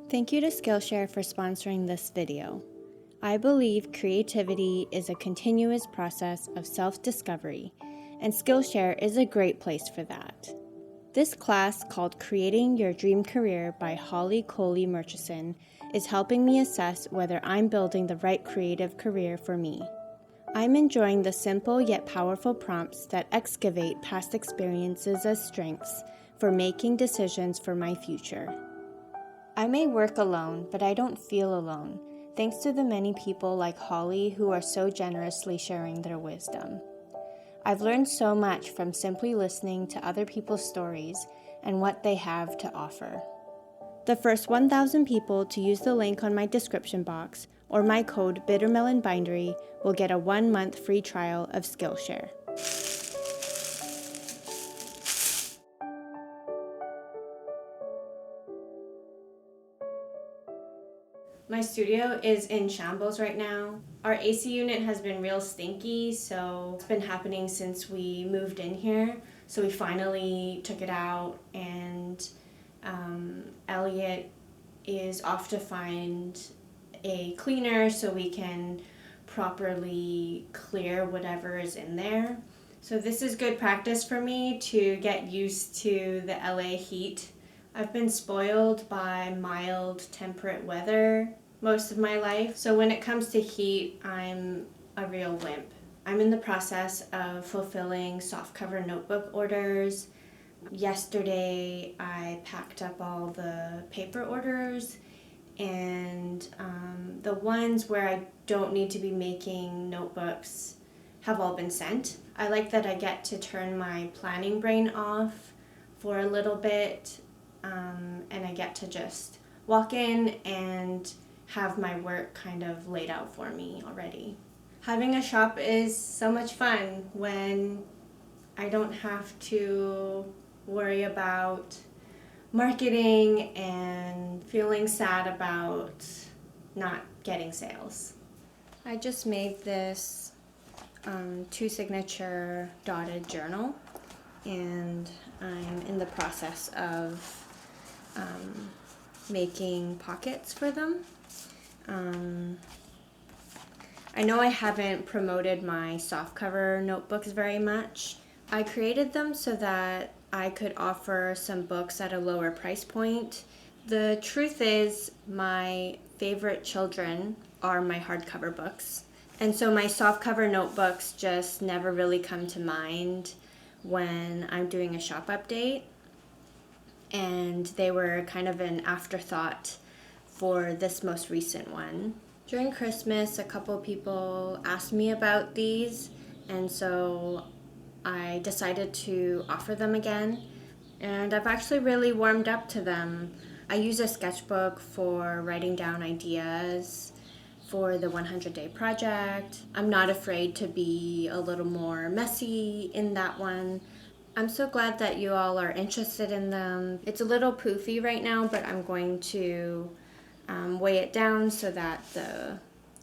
Thank you to Skillshare for sponsoring this video. I believe creativity is a continuous process of self-discovery, and Skillshare is a great place for that. This class, called Creating Your Dream Career by Holly Coley Murchison, is helping me assess whether I'm building the right creative career for me. I'm enjoying the simple yet powerful prompts that excavate past experiences as strengths for making decisions for my future. I may work alone, but I don't feel alone, thanks to the many people like Holly who are so generously sharing their wisdom. I've learned so much from simply listening to other people's stories and what they have to offer. The first 1,000 people to use the link on my description box or my code BittermelonBindery will get a 1-month free trial of Skillshare. My studio is in shambles right now. Our AC unit has been real stinky, so it's been happening since we moved in here. So we finally took it out, and Elliot is off to find a cleaner so we can properly clear whatever is in there. So this is good practice for me to get used to the LA heat. I've been spoiled by mild, temperate weather most of my life. So when it comes to heat, I'm a real wimp. I'm in the process of fulfilling softcover notebook orders. Yesterday, I packed up all the paper orders, and the ones where I don't need to be making notebooks have all been sent. I like that I get to turn my planning brain off for a little bit, and I get to just walk in and have my work kind of laid out for me already. Having a shop is so much fun when I don't have to worry about marketing and feeling sad about not getting sales. I just made this 2-signature dotted journal, and I'm in the process of making pockets for them. I know I haven't promoted my softcover notebooks very much. I created them so that I could offer some books at a lower price point. The truth is, my favorite children are my hardcover books, and so my softcover notebooks just never really come to mind when I'm doing a shop update, and they were kind of an afterthought for this most recent one. During Christmas, a couple people asked me about these, and so I decided to offer them again, and I've actually really warmed up to them. I use a sketchbook for writing down ideas for the 100-day project. I'm not afraid to be a little more messy in that one. I'm so glad that you all are interested in them. It's a little poofy right now, but I'm going to weigh it down so that the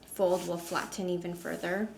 fold will flatten even further.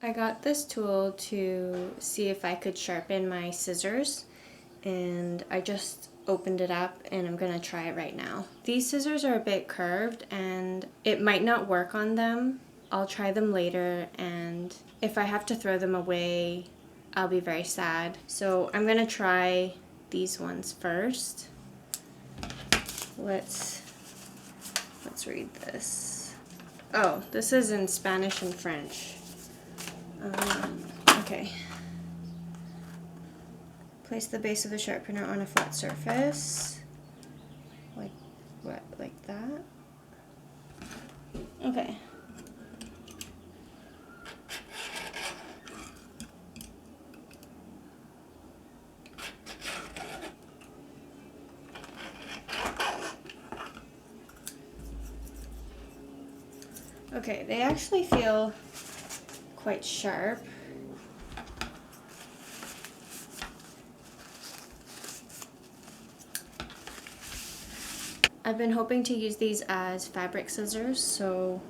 I got this tool to see if I could sharpen my scissors, and I just opened it up and I'm gonna try it right now. These scissors are a bit curved and it might not work on them. I'll try them later, and if I have to throw them away, I'll be very sad. So I'm gonna try these ones first. Let's read this. Oh, this is in Spanish and French. Okay. Place the base of the sharpener on a flat surface. Like what? Like that? Okay. Okay, they actually feel quite sharp. I've been hoping to use these as fabric scissors, so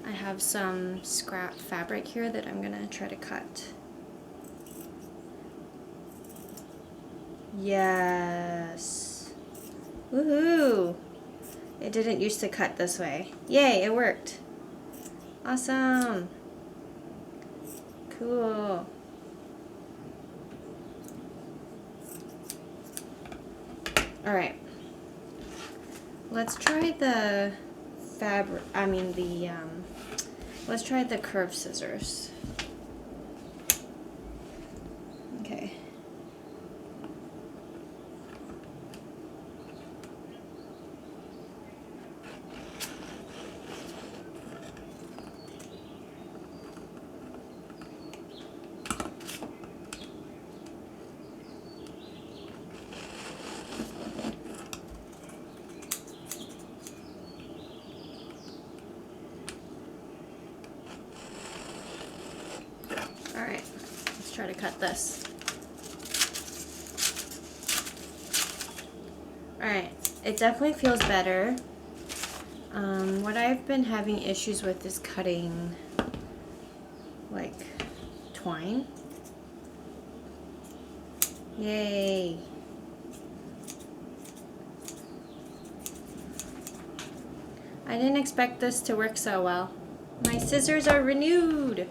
I have some scrap fabric here that I'm gonna try to cut. Yes. Woohoo! It didn't used to cut this way. Yay, it worked. Awesome. Cool. All right. Let's try the let's try the curved scissors. Okay. Alright, let's try to cut this. Alright, it definitely feels better. What I've been having issues with is cutting like twine. Yay! I didn't expect this to work so well. My scissors are renewed!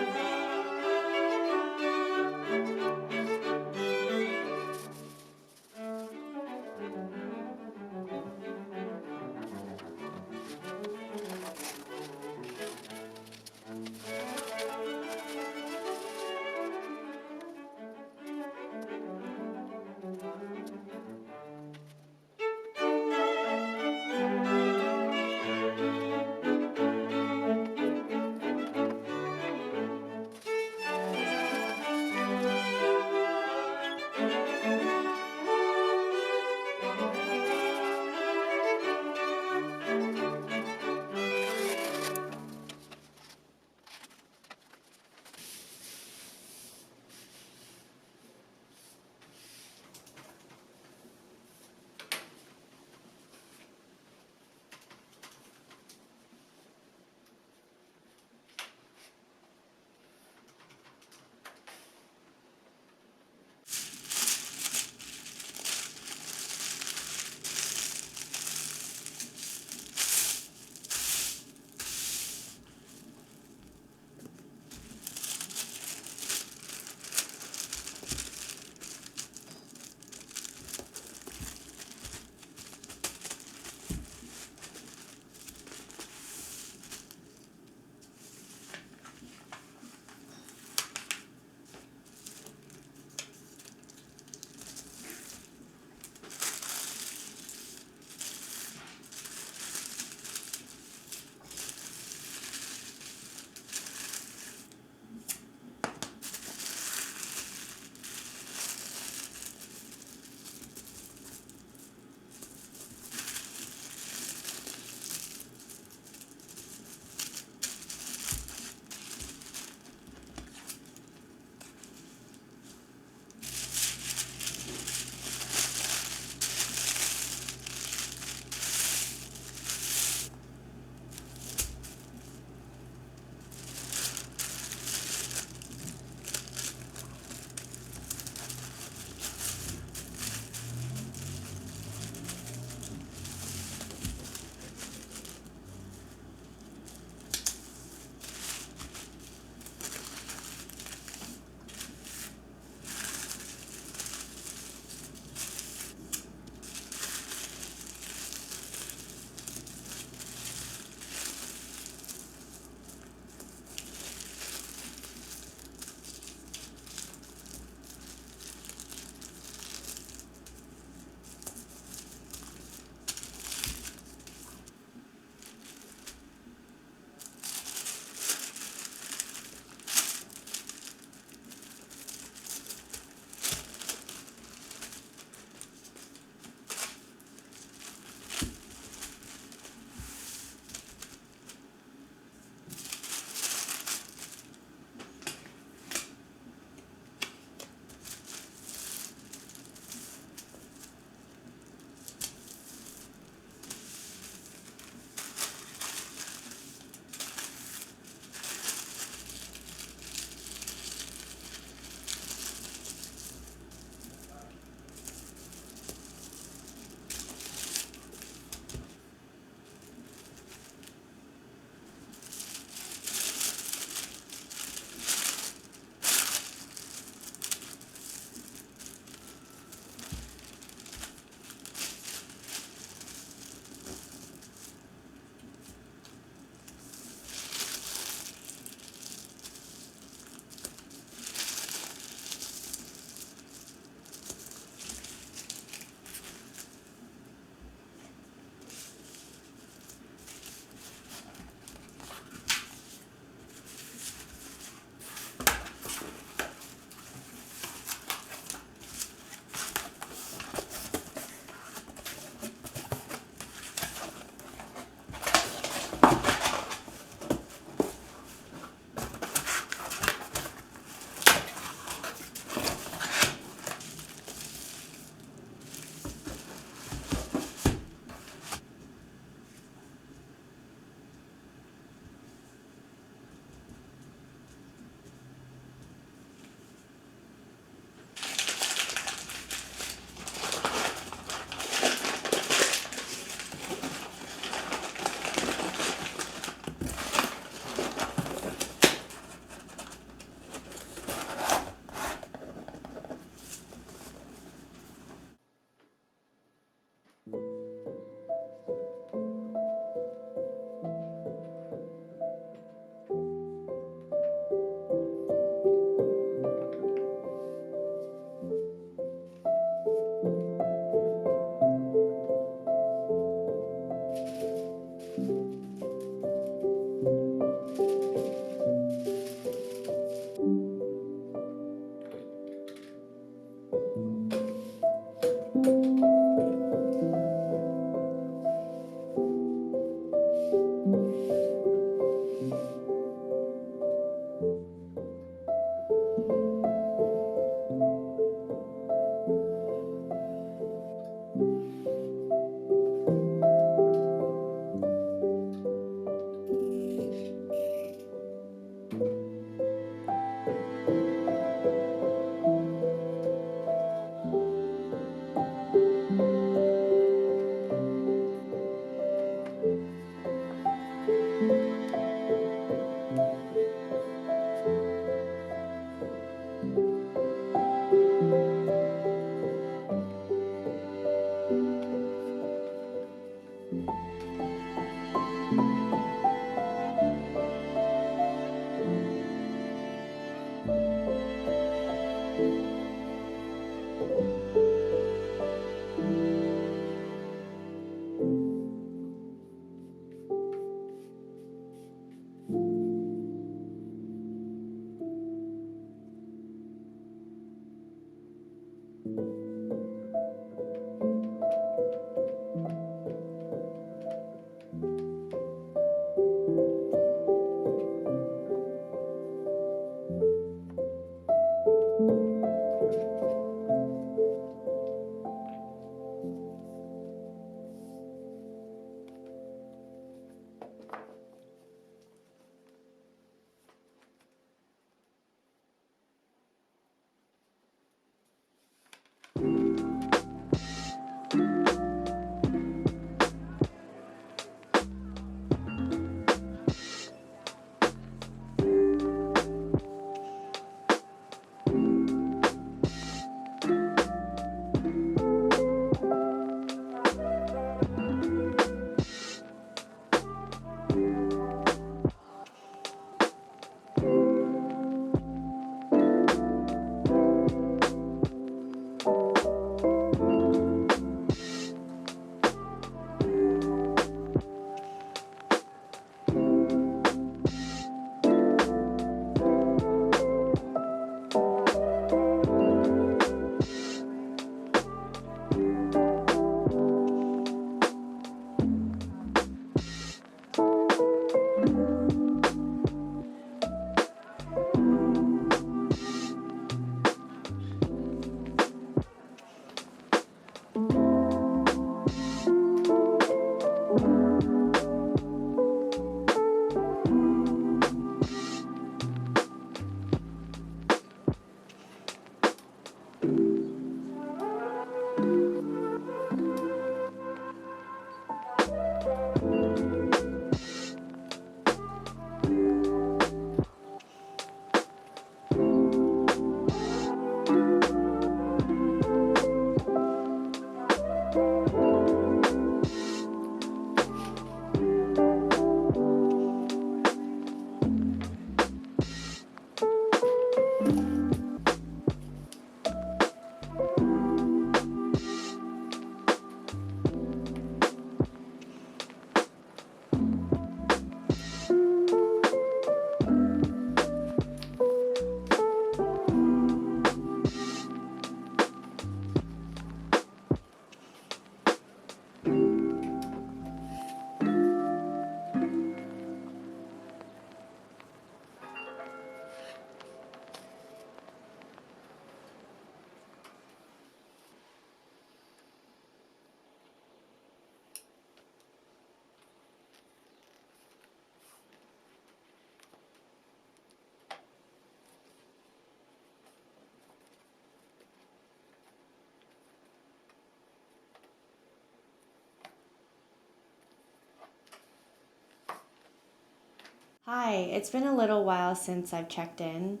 Hi, it's been a little while since I've checked in.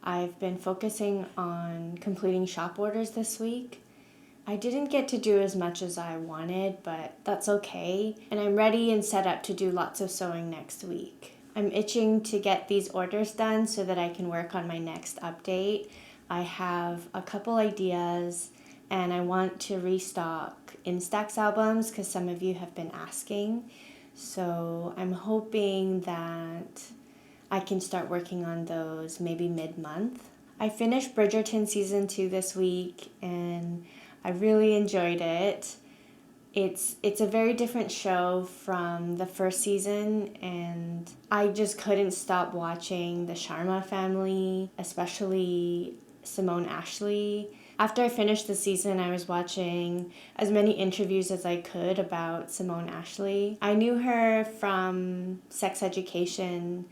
I've been focusing on completing shop orders this week. I didn't get to do as much as I wanted, but that's okay. And I'm ready and set up to do lots of sewing next week. I'm itching to get these orders done so that I can work on my next update. I have a couple ideas and I want to restock Instax albums because some of you have been asking. So I'm hoping that I can start working on those maybe mid-month. I finished Bridgerton Season 2 this week and I really enjoyed it. It's a very different show from the first season and I just couldn't stop watching the Sharma family, especially Simone Ashley. After I finished the season, I was watching as many interviews as I could about Simone Ashley. I knew her from Sex Education,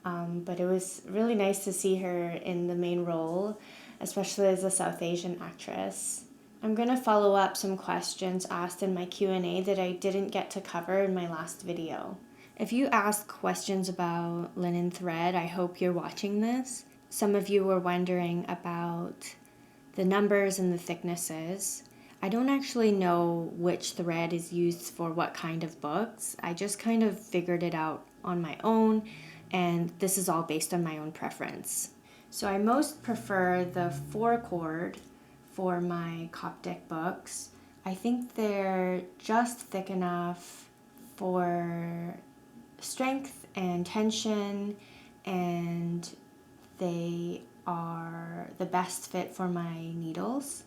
but it was really nice to see her in the main role, especially as a South Asian actress. I'm going to follow up some questions asked in my Q&A that I didn't get to cover in my last video. If you asked questions about linen thread, I hope you're watching this. Some of you were wondering about the numbers and the thicknesses. I don't actually know which thread is used for what kind of books. I just kind of figured it out on my own, and this is all based on my own preference. So I most prefer the 4 cord for my Coptic books. I think they're just thick enough for strength and tension, and they are the best fit for my needles.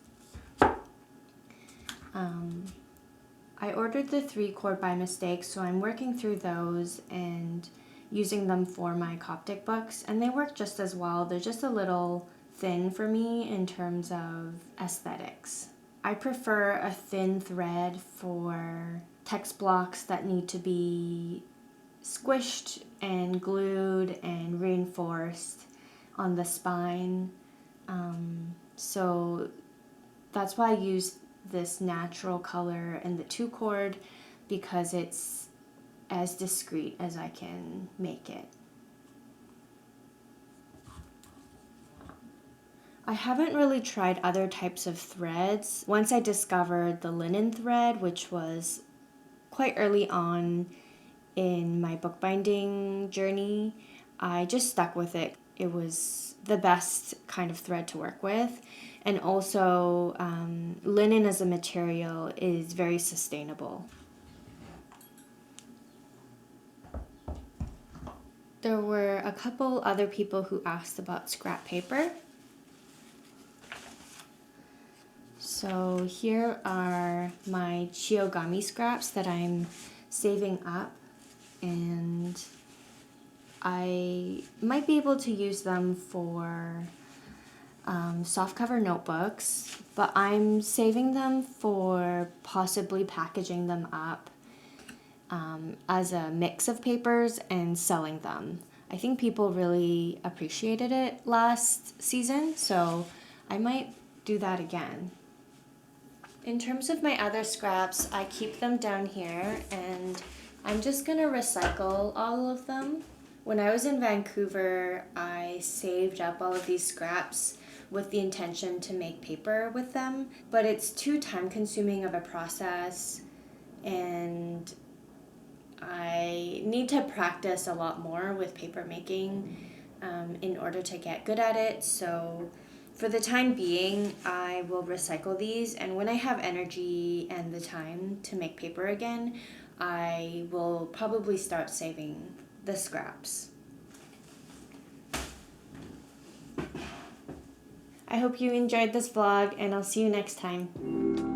I ordered the 3-cord by mistake, so I'm working through those and using them for my Coptic books, and they work just as well. They're just a little thin for me in terms of aesthetics. I prefer a thin thread for text blocks that need to be squished and glued and reinforced on the spine. So that's why I use this natural color in the 2-cord, because it's as discreet as I can make it. I haven't really tried other types of threads. Once I discovered the linen thread, which was quite early on in my bookbinding journey, I just stuck with it. It was the best kind of thread to work with. And also, linen as a material is very sustainable. There were a couple other people who asked about scrap paper. So here are my Chiogami scraps that I'm saving up, and I might be able to use them for softcover notebooks, but I'm saving them for possibly packaging them up as a mix of papers and selling them. I think people really appreciated it last season, so I might do that again. In terms of my other scraps, I keep them down here, and I'm just gonna recycle all of them. When I was in Vancouver, I saved up all of these scraps with the intention to make paper with them, but it's too time-consuming of a process, and I need to practice a lot more with paper making in order to get good at it. So for the time being, I will recycle these, and when I have energy and the time to make paper again, I will probably start saving the scraps. I hope you enjoyed this vlog, and I'll see you next time.